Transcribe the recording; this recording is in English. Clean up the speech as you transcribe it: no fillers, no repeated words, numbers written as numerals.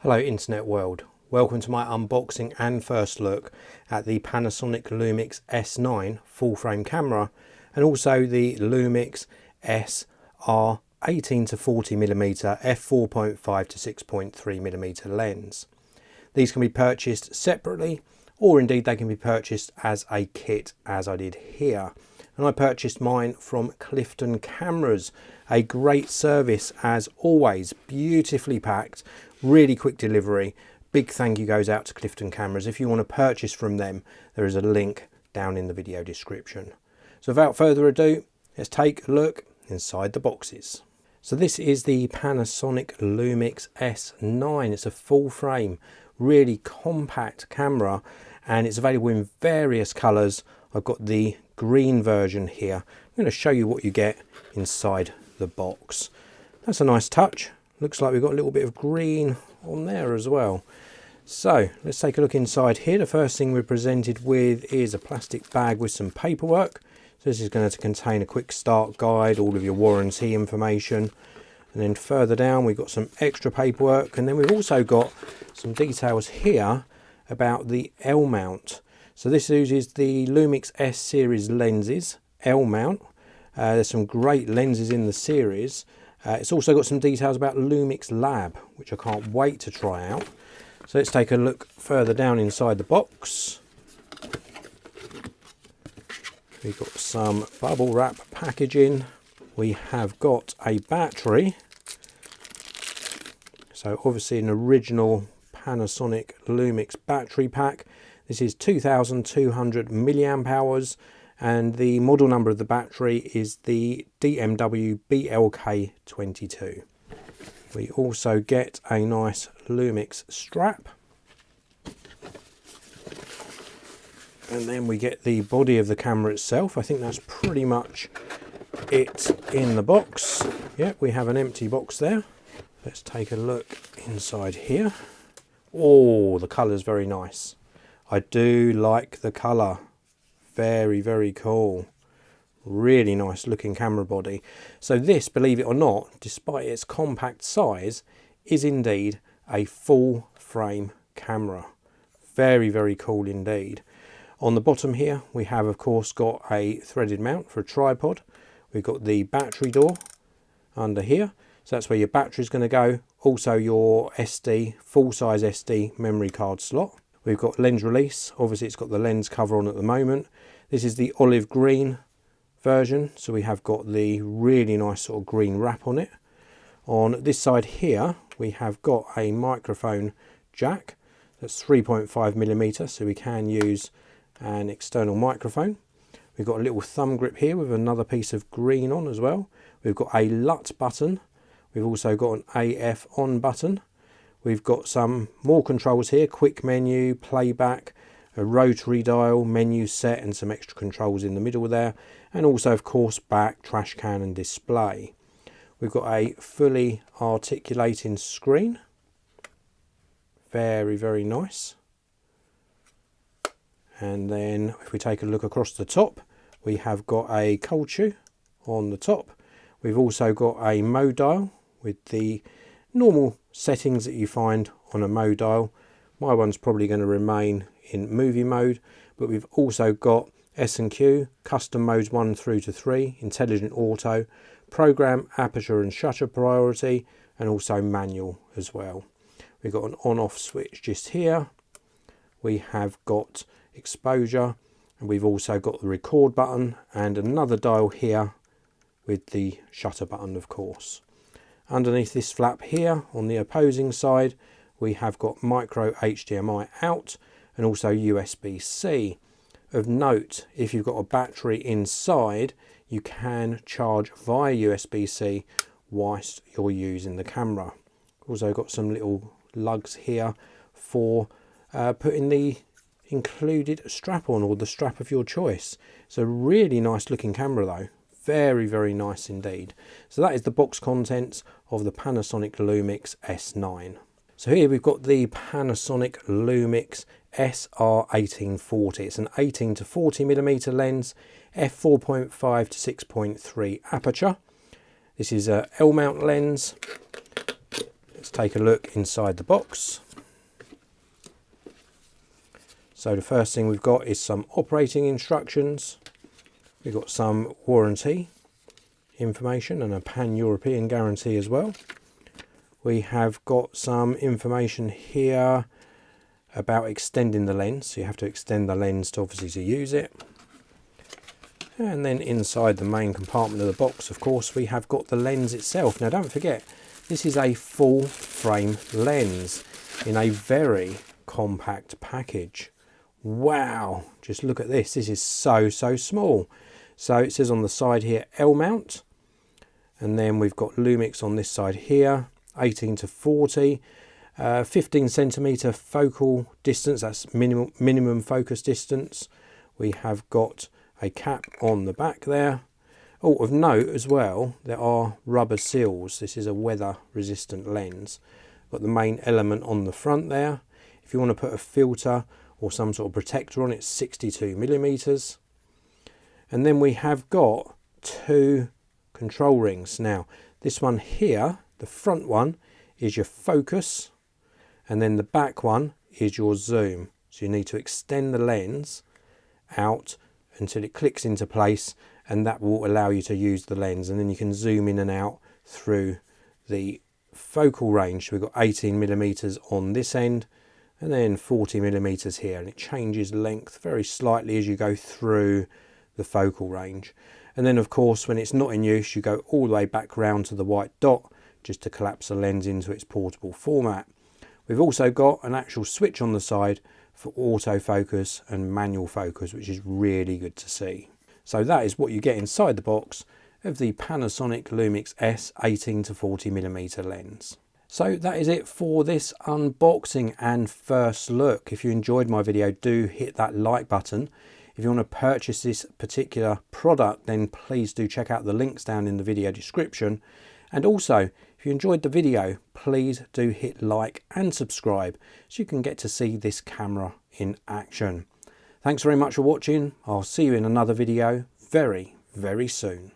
Hello internet world, welcome to my unboxing and first look at the Panasonic Lumix S9 full frame camera and also the Lumix S R 18 to 40mm f4.5 to 6.3mm lens. These can be purchased separately or indeed they can be purchased as a kit as I did here. And I purchased mine from Clifton Cameras, a great service as always, beautifully packed, really quick delivery. Big thank you goes out to Clifton Cameras. If you want to purchase from them, there is a link down in the video description. So without further ado, let's take a look inside the boxes. So this is the Panasonic Lumix S9. It's a full frame, really compact camera and it's available in various colours. I've got the green version here. I'm going to show you what you get inside the box. That's a nice touch. Looks like we've got a little bit of green on there as well. So let's take a look inside here. The first thing we're presented with is a plastic bag with some paperwork. So this is going to contain a quick start guide, all of your warranty information. And then further down we've got some extra paperwork, and then we've also got some details here about the L mount. So this uses the Lumix S series lenses, L mount. There's some great lenses in the series. It's also got some details about Lumix Lab, which I can't wait to try out. So let's take a look further down inside the box. We've got some bubble wrap packaging. We have got a battery. So obviously an original Panasonic Lumix battery pack. This is 2200 milliamp hours and the model number of the battery is the DMW BLK22. We also get a nice Lumix strap. And then we get the body of the camera itself. I think that's pretty much it in the box. Yeah, we have an empty box there. Let's take a look inside here. Oh, the colour's very nice. I do like the colour. Very, very cool. Really nice looking camera body. So this, believe it or not, despite its compact size, is indeed a full frame camera. Very, very cool indeed. On the bottom here, we have of course got a threaded mount for a tripod. We've got the battery door under here. So that's where your battery is going to go. Also your SD, full-size SD memory card slot. We've got lens release. Obviously it's got the lens cover on at the moment. This is the olive green version. So we have got the really nice sort of green wrap on it. On this side here, we have got a microphone jack. That's 3.5mm, so we can use an external microphone. We've got a little thumb grip here with another piece of green on as well. We've got a LUT button. We've also got an AF on button. We've got some more controls here, quick menu, playback, a rotary dial, menu set and some extra controls in the middle there. And also of course back, trash can and display. We've got a fully articulating screen. Very, very nice. And then if we take a look across the top, we have got a cold shoe on the top. We've also got a mode dial with the normal settings that you find on a mode dial. My one's probably going to remain in movie mode, but we've also got S&Q, custom modes 1 through to 3, intelligent auto, program, aperture and shutter priority, and also manual as well. We've got an on-off switch just here. We have got exposure, and we've also got the record button and another dial here with the shutter button of course. Underneath this flap here on the opposing side, we have got micro HDMI out and also USB-C. Of note, if you've got a battery inside, you can charge via USB-C whilst you're using the camera. Also got some little lugs here for putting the included strap on, or the strap of your choice. It's a really nice looking camera though. Very, very nice indeed. So that is the box contents of the Panasonic Lumix S9. So here we've got the Panasonic Lumix SR1840. It's an 18 to 40mm lens, f4.5 to 6.3 aperture. This is a L mount lens. Let's take a look inside the box. So the first thing we've got is some operating instructions. We've got some warranty information and a pan-European guarantee as well. We have got some information here about extending the lens. So you have to extend the lens to obviously to use it. And then inside the main compartment of the box, of course, we have got the lens itself. Now don't forget, this is a full frame lens in a very compact package. Wow, just look at this. This is so small. So it says on the side here L mount, and then we've got Lumix on this side here, 18 to 40, 15 centimeter focal distance. That's minimum focus distance. We have got a cap on the back there. Oh, of note as well, there are rubber seals. This is a weather resistant lens. Got the main element on the front there. If you want to put a filter or some sort of protector on it, 62 millimeters. And then we have got two control rings. Now, this one here, the front one, is your focus, and then the back one is your zoom. So you need to extend the lens out until it clicks into place, and that will allow you to use the lens, and then you can zoom in and out through the focal range. So we've got 18 millimeters on this end, and then 40 millimeters here, and it changes length very slightly as you go through the focal range. And then of course, when it's not in use, you go all the way back round to the white dot just to collapse the lens into its portable format. We've also got an actual switch on the side for autofocus and manual focus, which is really good to see. So that is what you get inside the box of the Panasonic Lumix S 18 to 40 millimeter lens. So that is it for this unboxing and first look. If you enjoyed my video, do hit that like button. If you want to purchase this particular product, then please do check out the links down in the video description. And also, if you enjoyed the video, please do hit like and subscribe so you can get to see this camera in action. Thanks very much for watching. I'll see you in another video very soon.